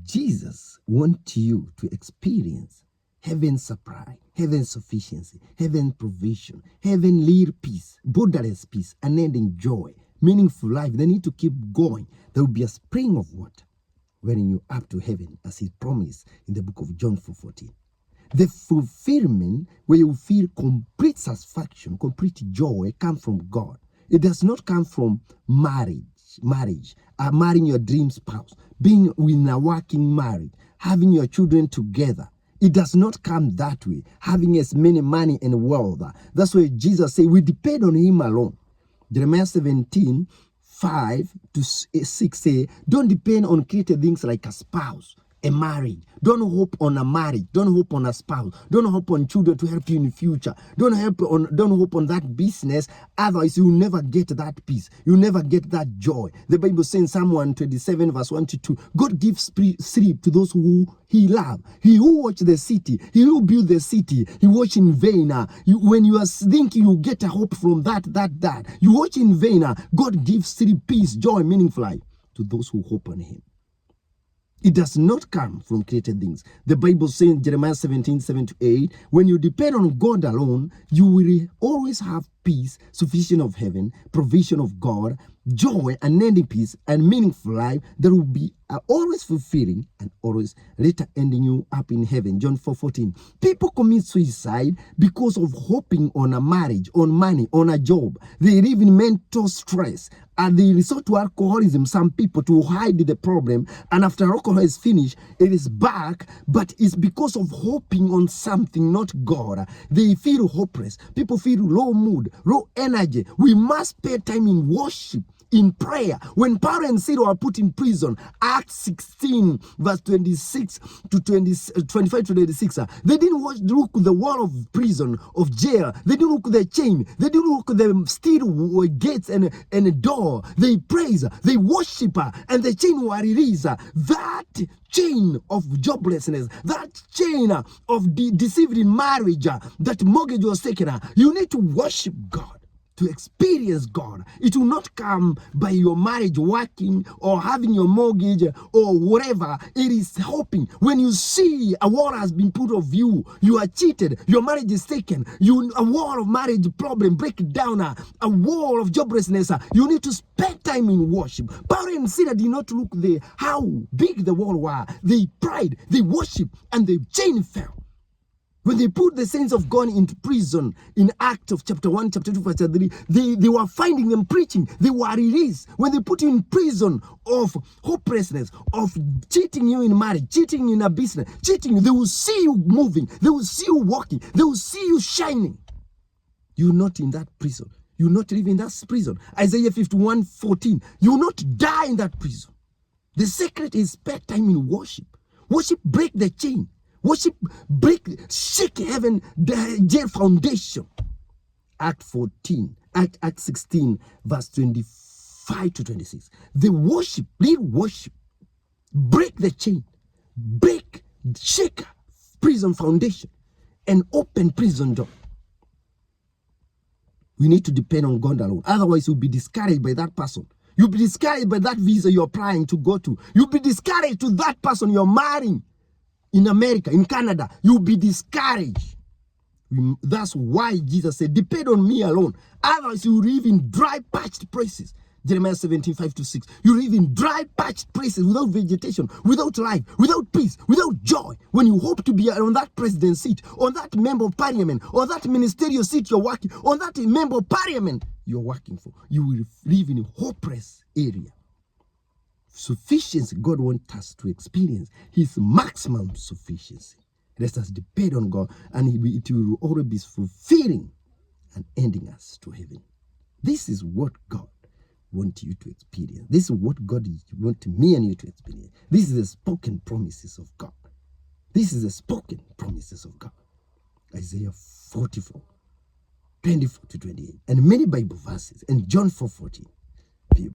Jesus wants you to experience heaven's supply, heaven's sufficiency, heaven's provision, heavenly peace, borderless peace, unending joy, meaningful life. They need to keep going. There will be a spring of water running you up to heaven, as he promised in the book of John 4:14. The fulfillment where you feel complete satisfaction, complete joy, comes from God. It does not come from marrying your dream spouse, being in a working marriage, having your children together. It does not come that way, having as many money and wealth. That's why Jesus said we depend on him alone. Jeremiah 17:5-6 say, don't depend on created things like a spouse, a marriage. Don't hope on a marriage. Don't hope on a spouse. Don't hope on children to help you in the future. Don't hope on that business. Otherwise, you'll never get that peace. You'll never get that joy. The Bible says in Psalm 127:1-2, God gives sleep to those who he loves. He who watch the city, he who build the city, he watch in vain. When you are thinking you get a hope from that, you watch in vain. God gives sleep, peace, joy, meaningful life to those who hope on him. It does not come from created things. The Bible says in Jeremiah 17:7-8, when you depend on God alone, you will always have peace, sufficient of heaven, provision of God, joy, unending peace, and meaningful life that will be always fulfilling and always later ending you up in heaven. John 4:14. People commit suicide because of hoping on a marriage, on money, on a job. They live in mental stress and they resort to alcoholism, some people, to hide the problem. And after alcohol is finished, it is back, but it's because of hoping on something, not God. They feel hopeless. People feel low mood, low energy. We must spend time in worship, in prayer. When Paul and Silas were put in prison, Acts 16:25-26, they didn't look the wall of prison, of jail. They didn't look the chain. They didn't look the steel gates and a door. They praise, they worship, and the chain were released. That chain of joblessness, that chain of deceived in marriage, that mortgage was taken. You need to worship God to experience God. It will not come by your marriage working or having your mortgage or whatever. It is hoping. When you see a wall has been put of you, you are cheated, your marriage is taken, a wall of marriage problem break down, a wall of joblessness, you need to spend time in worship. Paul and Silas did not look how big the wall was. They prayed, they worship, and the chain fell. When they put the saints of God into prison in Acts of chapter 1, chapter 2, chapter 3, they were finding them preaching. They were released. When they put you in prison of hopelessness, of cheating you in marriage, cheating in a business, cheating, they will see you moving. They will see you walking. They will see you shining. You're not in that prison. You will not live in that prison. Isaiah 51:14. You will not die in that prison. The secret is spend time in worship. Worship break the chain. Worship shake heaven, the jail foundation. Acts 16:25-26. The worship, real worship, break the chain, shake prison foundation, and open prison door. We need to depend on God alone. Otherwise, you'll be discouraged by that person. You'll be discouraged by that visa you're applying to go to. You'll be discouraged to that person you're marrying in America, in Canada. You'll be discouraged. That's why Jesus said, depend on me alone. Otherwise, you live in dry, parched places. Jeremiah 17:5-6. You live in dry, parched places without vegetation, without life, without peace, without joy. When you hope to be on that president seat, on that member of parliament, or that ministerial seat you're working, on that member of parliament you're working for, you will live in a hopeless area. Sufficiency, God wants us to experience his maximum sufficiency. Let us depend on God, and it will always be fulfilling and ending us to heaven. This is what God wants you to experience. This is what God wants me and you to experience. This is the spoken promises of God. This is the spoken promises of God. Isaiah 44:24-28, and many Bible verses, and John 4:14.